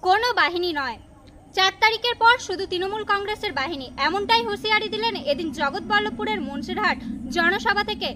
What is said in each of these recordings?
কোনো বাহিনী নয়। 4 তারিখের পর শুধু তৃণমূল কংগ্রেসের বাহিনী, এমনটাই হুঁশিয়ারি দিলেন এদিন জগৎবল্লভপুরের মুন্সিরহাট জনসভা থেকে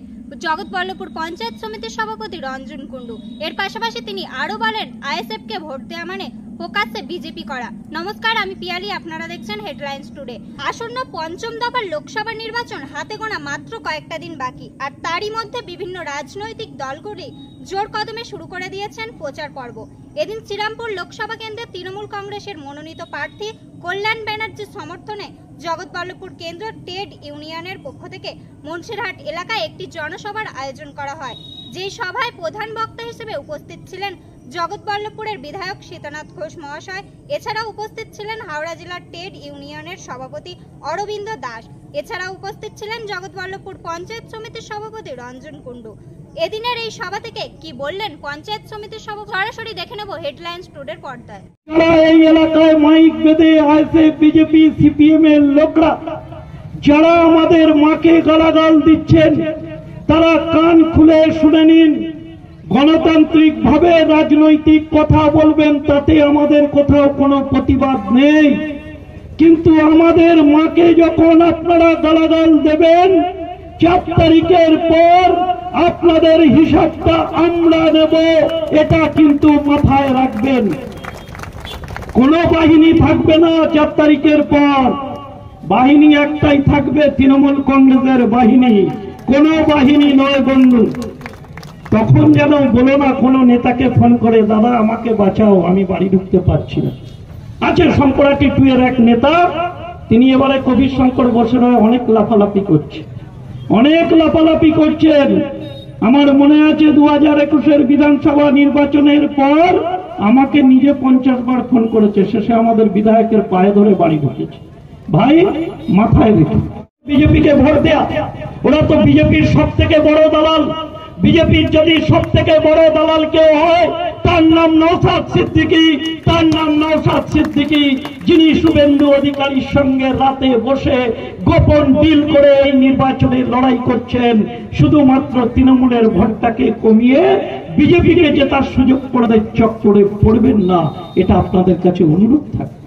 জগৎবল্লভপুর পঞ্চায়েত সমিতির সভাপতি রঞ্জন কুণ্ডু। এর পাশাপাশি তিনি আরো বলেন, আইএসএফকে ভোট দেওয়া মানে প্রকাশ্যে বিজেপি করা। নমস্কার, আমি পিয়ালি, আপনারা দেখছেন হেডলাইন্স টুডে। আসন্ন পঞ্চম দফার লোকসভা নির্বাচন হাতে গোনা মাত্র কয়েকটা দিন বাকি, আর তারই মধ্যে বিভিন্ন রাজনৈতিক দলগুলি জোর কদমে শুরু করে দিয়েছেন প্রচার পর্ব। এদিন শ্রীরামপুর লোকসভা কেন্দ্রে তৃণমূল কংগ্রেসের মনোনীত প্রার্থী কল্যাণ ব্যানার্জির সমর্থনে জগৎবল্লভপুর কেন্দ্র ট্রেড ইউনিয়নের পক্ষ থেকে মুন্সিরহাট এলাকায় একটি জনসভার আয়োজন করা হয়। যেই সভায় প্রধান বক্তা হিসেবে উপস্থিত ছিলেন জগৎবল্লভপুরের বিধায়ক শীতনাথ ঘোষ মহাশয়। এছাড়াও উপস্থিত ছিলেন হাওড়া জেলার ট্রেড ইউনিয়নের সভাপতি অরবিন্দ দাস। এছাড়াও উপস্থিত ছিলেন জগৎবল্লভপুর পঞ্চায়েত সমিতির সভাপতি রঞ্জন কুণ্ডু। এদিনের এই সভা থেকে কি বললেন পঞ্চায়েত সমিতির সভাপতি, সরাসরি দেখে নেব হেডলাইন্স টুডের পর্দায়। এই এলাকায় মাইক বেঁধে আছে বিজেপি সিপিএম এর লোকরা, যারা আমাদের মাকে গালাগাল দিচ্ছেন, তারা কান খুলে শুনে নিন। গণতান্ত্রিক ভাবে রাজনৈতিক কথা বলবেন, তাতে আমাদের কোথাও কোনো প্রতিবাদ নেই, কিন্তু আমাদের মাকে যখন আপনারা গালাগাল দেবেন, 4 তারিখের পর আপনাদের হিসাবটা আমরা নেব, এটা কিন্তু মাথায় রাখবেন। কোন বাহিনী থাকবে না 4 তারিখের পর। বাহিনী একটাই থাকবে, তৃণমূল কংগ্রেসের বাহিনী, কোন বাহিনী নয় বন্ধু। তখন যেন বলো না কোনো নেতাকে ফোন করে, দাদা আমাকে বাঁচাও, আমি বাড়ি ঢুকতে পারছি না। আছে শঙ্করাটি 2 এর এক নেতা, তিনি এবারে কবির শঙ্কর বসুরা অনেক লাফালাফি করছেন। আমার মনে আছে 2021-এর বিধানসভা নির্বাচনের পর আমাকে নিজে 50 বার ফোন করেছে, শেষে আমাদের বিধায়কের পায়ে ধরে বাড়ি ঢুকেছে। ভাই মাথায় রেখে বিজেপিকে ভোট দেয়া, ওরা তো বিজেপির সব থেকে বড় দালাল। বিজেপির যদি সব থেকে বড় দালাল কেউ হয়, তার নাম নওশাদ সিদ্দিকী, যিনি শুভেন্দু অধিকারীর সঙ্গে রাতে বসে গোপন ডিল করে এই নির্বাচনে লড়াই করছেন, শুধুমাত্র তৃণমূলের ভোটটাকে কমিয়ে বিজেপিকে জেতার সুযোগ করে চক্করে পড়বেন না, এটা আপনাদের কাছে অনুরোধ থাকে।